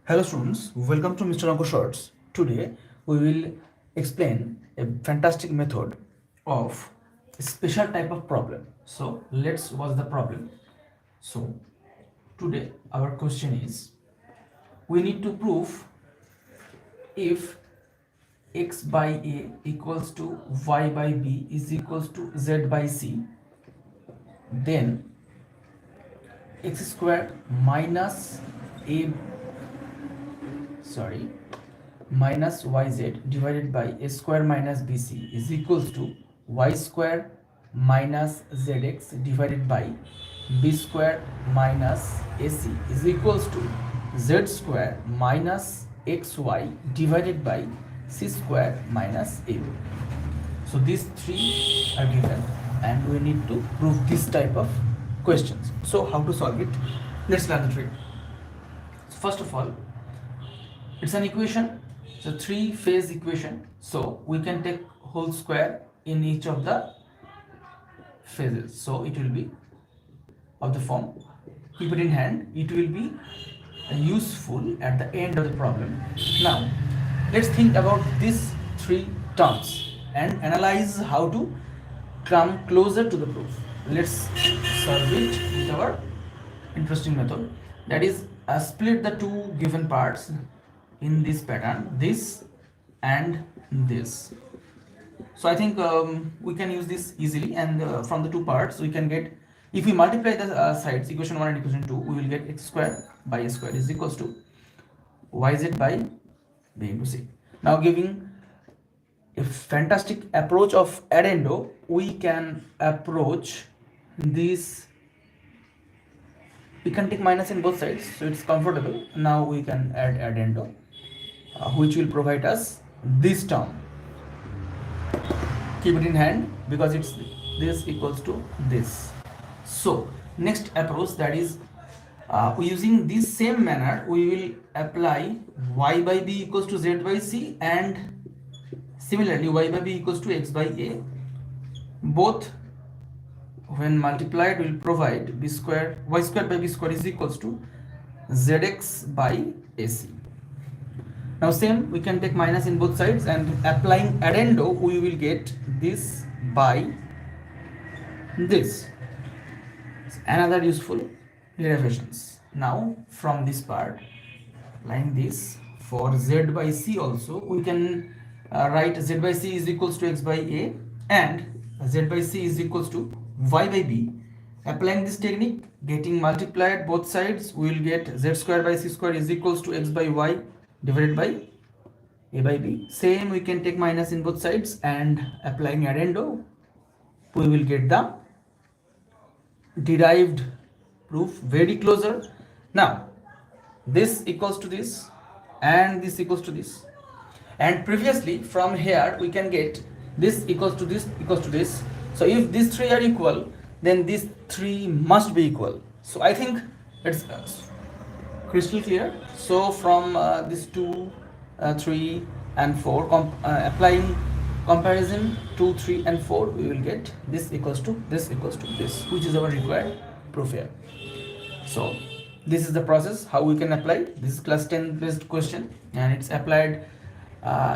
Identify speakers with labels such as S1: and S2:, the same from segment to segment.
S1: Hello students, welcome to Mr. Shorts. Today we will explain a fantastic method of a special type of problem. So let's watch the problem. So today our question is, we need to prove if x by a equals to y by b is equals to z by c, then x square minus a minus yz divided by a square minus bc is equals to y square minus zx divided by b square minus ac is equals to z square minus xy divided by c square minus ab. So these three are given and we need to prove this type of questions. So how to solve it? Let's learn the trick. So first of all, it's an equation, it's a three-phase equation, so we can take whole square in each of the phases, so it will be of the form. Keep it in hand, it will be useful at the end of the problem. Now let's think about these three terms and analyze how to come closer to the proof. Let's solve it with our interesting method, that is split the two given parts in this pattern, this and this. So I think we can use this easily, and from the two parts we can get, if we multiply the sides, equation 1 and equation 2, we will get x square by a square is equals to yz by b into c. Now giving a fantastic approach of addendo, we can approach this. We can take minus in both sides, so it's comfortable. Now we can add addendo, which will provide us this term. Keep it in hand because it's this equals to this. So next approach, that is using this same manner we will apply y by b equals to z by c, and similarly y by b equals to x by a. Both when multiplied will provide b square, y square by b square is equals to zx by ac. Now same, we can take minus in both sides, and applying addendo we will get this by this. Another useful derivations. Now from this part, applying this for z by c also, we can write z by c is equals to x by a, and z by c is equals to y by b. Applying this technique, getting multiplied both sides, we will get z square by c square is equals to x by y divided by a by b. Same, we can take minus in both sides, and applying addendo we will get the derived proof very closer. Now this equals to this and this equals to this, and previously from here we can get this equals to this equals to this. So if these three are equal, then these three must be equal. So I think it's crystal clear. So from these 2, 3 and 4, applying comparison 2, 3 and 4, we will get this equals to this equals to this, which is our required proof here. So this is the process how we can apply. This is class 10 based question, and it's applied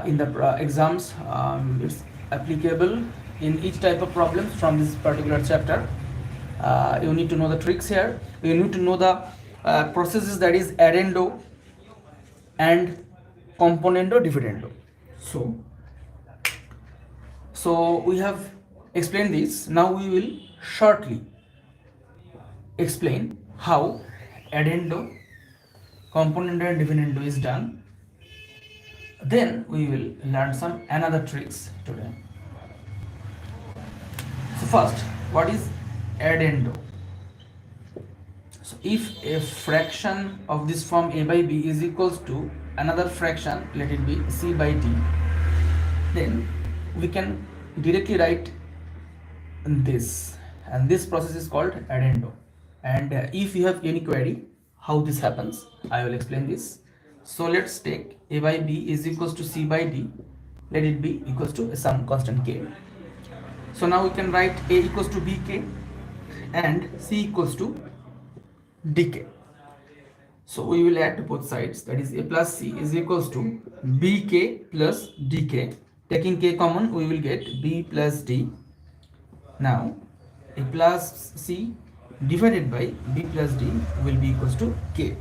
S1: in the exams. It's applicable in each type of problems from this particular chapter. You need to know the tricks here. You need to know the processes, that is addendo and componendo dividendo. So we have explained this. Now we will shortly explain how addendo, componendo and dividendo is done. Then we will learn some another tricks today. So first, what is addendo? So if a fraction of this form a by b is equals to another fraction, let it be c by d, then we can directly write this, and this process is called addendo. And if you have any query how this happens, I will explain this. So let's take a by b is equals to c by d, let it be equals to some constant k. So now we can write a equals to bk and c equals to dk. So we will add to both sides, that is a plus c is equals to bk plus dk. Taking k common, we will get b plus d. Now a plus c divided by b plus d will be equals to k.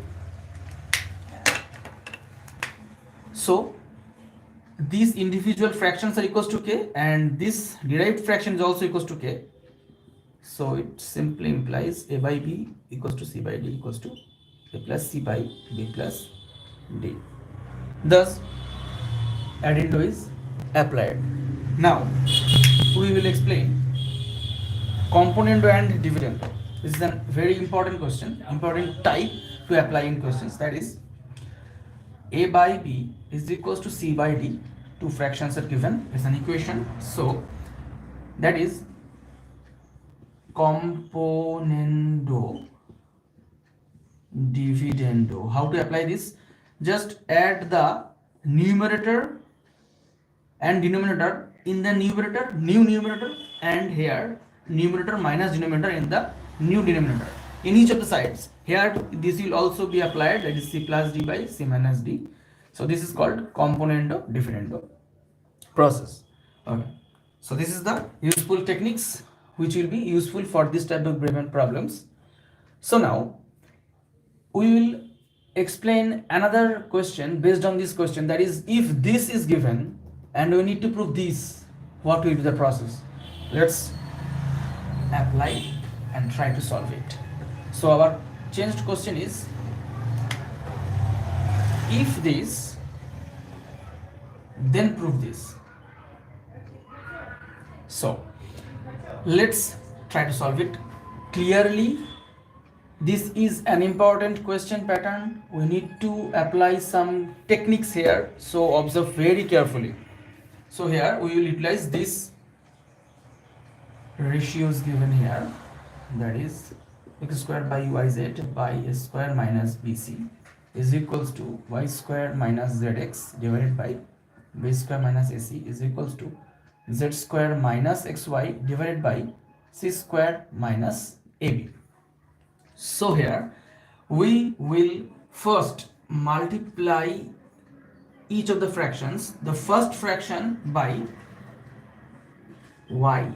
S1: So these individual fractions are equals to k, and this derived fraction is also equals to k. So it simply implies a by b equals to c by d equals to a plus c by b plus d. Thus addendo is applied. Now we will explain componendo and dividendo. This is a very important question, important type to apply in questions. That is, a by b is equals to c by d. Two fractions are given. It's an equation. So that is componendo dividendo. How to apply this? Just add the numerator and denominator in the numerator, new numerator, and here numerator minus denominator in the new denominator in each of the sides. Here this will also be applied, that is c plus d by c minus d. So this is called componendo dividendo process. Okay, so this is the useful techniques which will be useful for this type of Bremen problems. So now we will explain another question based on this question, that is, if this is given and we need to prove this, what will be the process? Let's apply and try to solve it. So our changed question is, if this, then prove this. So let's try to solve it. Clearly this is an important question pattern. We need to apply some techniques here, so observe very carefully. So here we will utilize this ratios given here, that is x squared by yz by a square minus bc is equals to y square minus zx divided by b square minus ac is equals to z square minus xy divided by c square minus ab. So here we will first multiply each of the fractions, the first fraction by y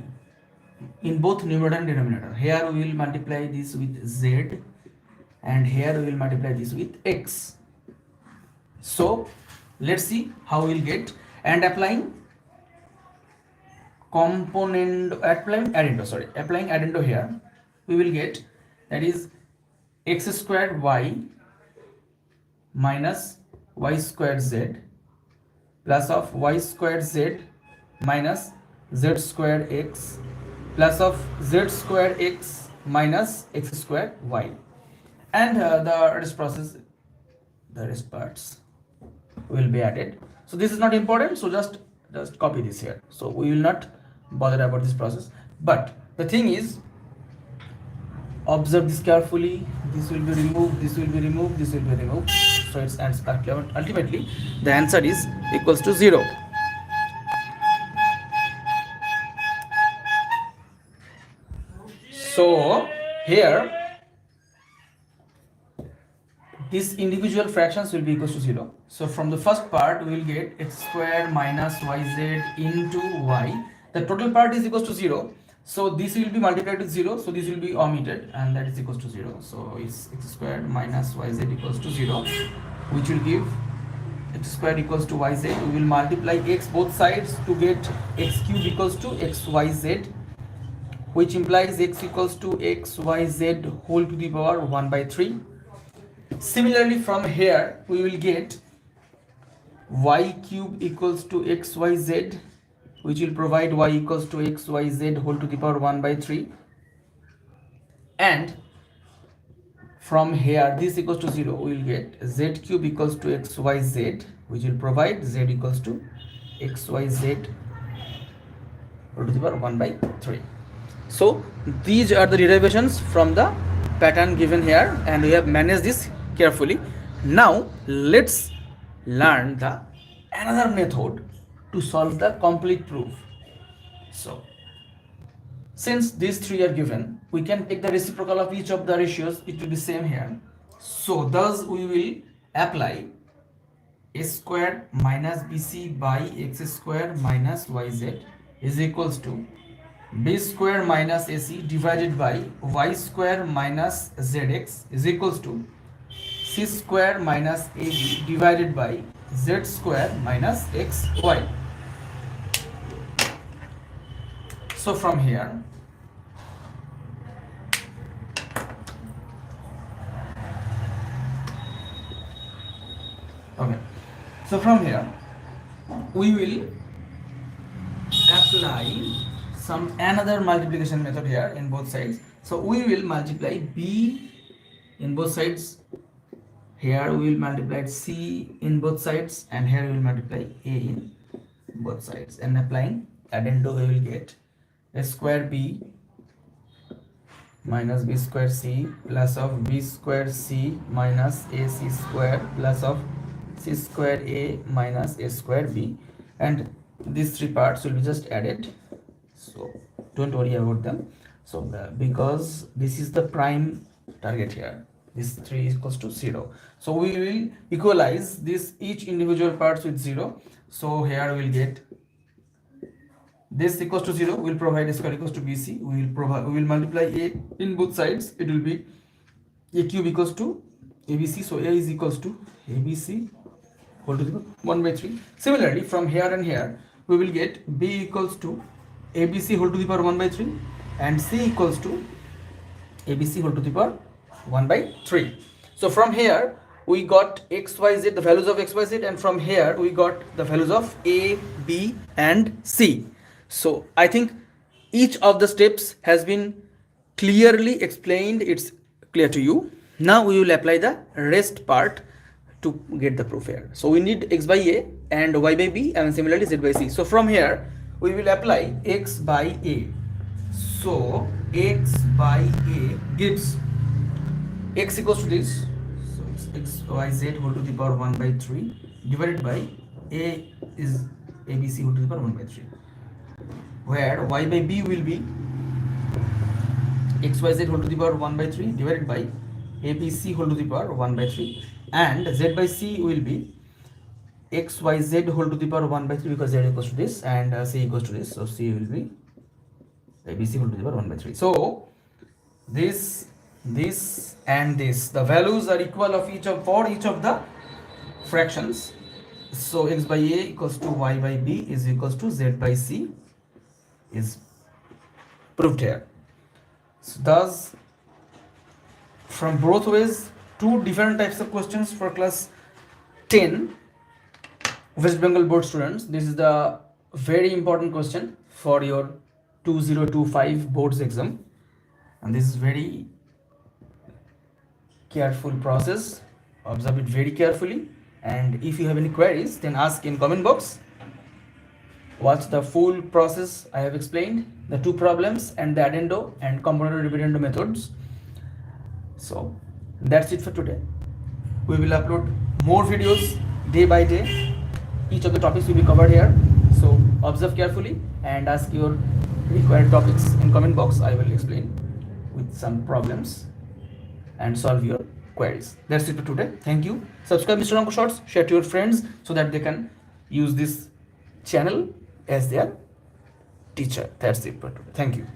S1: in both numerator and denominator. Here we will multiply this with z, and here we will multiply this with x. So let's see how we will get. And applying addendo here, we will get, that is x squared y minus y squared z plus of y squared z minus z squared x plus of z squared x minus x squared y, and the rest process, the rest parts will be added. So this is not important, so just copy this here. So we will not bother about this process, but the thing is, observe this carefully. This will be removed, this will be removed, this will be removed. So it's ultimately the answer is equals to 0. So here these individual fractions will be equals to 0. So from the first part we will get x square minus yz into y. The total part is equals to 0. So this will be multiplied with 0. So this will be omitted, and that is equals to 0. So it's x squared minus yz equals to 0, which will give x squared equals to yz. We will multiply x both sides to get x cube equals to xyz, which implies x equals to xyz whole to the power 1 by 3. Similarly, from here we will get y cube equals to xyz, which will provide y equals to xyz whole to the power 1 by 3. And from here this equals to 0, we will get z cube equals to xyz, which will provide z equals to xyz whole to the power 1 by 3. So these are the derivations from the pattern given here, and we have managed this carefully. Now let's learn the another method to solve the complete proof. So since these three are given, we can take the reciprocal of each of the ratios. It will be same here. So thus we will apply a square minus bc by x square minus yz is equals to b square minus ac divided by y square minus zx is equals to c square minus ab divided by z square minus xy. So from here, okay, so from here we will apply some another multiplication method here in both sides. So we will multiply b in both sides, here we will multiply c in both sides, and here we will multiply a in both sides, and applying addendo we will get a square b minus b square c plus of b square c minus ac square plus of c square a minus a square b, and these three parts will be just added, so don't worry about them. So because this is the prime target here, this 3 is equals to 0, so we will equalize this each individual parts with 0. So here we will get this equals to 0, we will provide a square equals to bc, we will multiply a in both sides, it will be a cube equals to abc, so a is equals to abc whole to the power 1 by 3. Similarly, from here and here we will get b equals to abc whole to the power 1 by 3 and c equals to abc whole to the power 1 by 3. So from here we got xyz, the values of xyz, and from here we got the values of a, b and c. So I think each of the steps has been clearly explained, it's clear to you. Now we will apply the rest part to get the proof here. So we need x by a and y by b and similarly z by c. So from here we will apply x by a. So x by a gives x equals to this, so it's x y z whole to the power 1 by 3 divided by a is abc whole to the power 1 by 3, where y by b will be xyz whole to the power 1 by 3 divided by abc whole to the power 1 by 3, and z by c will be xyz whole to the power 1 by 3 because z equals to this and c equals to this, so c will be abc whole to the power 1 by 3. So this and this, the values are equal of each of for each of the fractions. So x by a equals to y by b is equals to z by c is proved here. So thus from both ways, two different types of questions for class 10 West Bengal board students. This is the very important question for your 2025 boards exam, and this is very careful process, observe it very carefully, and if you have any queries then ask in comment box. Watch the full process I have explained, the two problems and the addendo and comparator dividendo methods. So that's it for today. We will upload more videos day by day, each of the topics will be covered here, so observe carefully and ask your required topics in comment box. I will explain with some problems and solve your queries. That's it for today. Thank you. Subscribe Mr. mronkoshorts, share to your friends so that they can use this channel as their teacher. That's it for today. Thank you.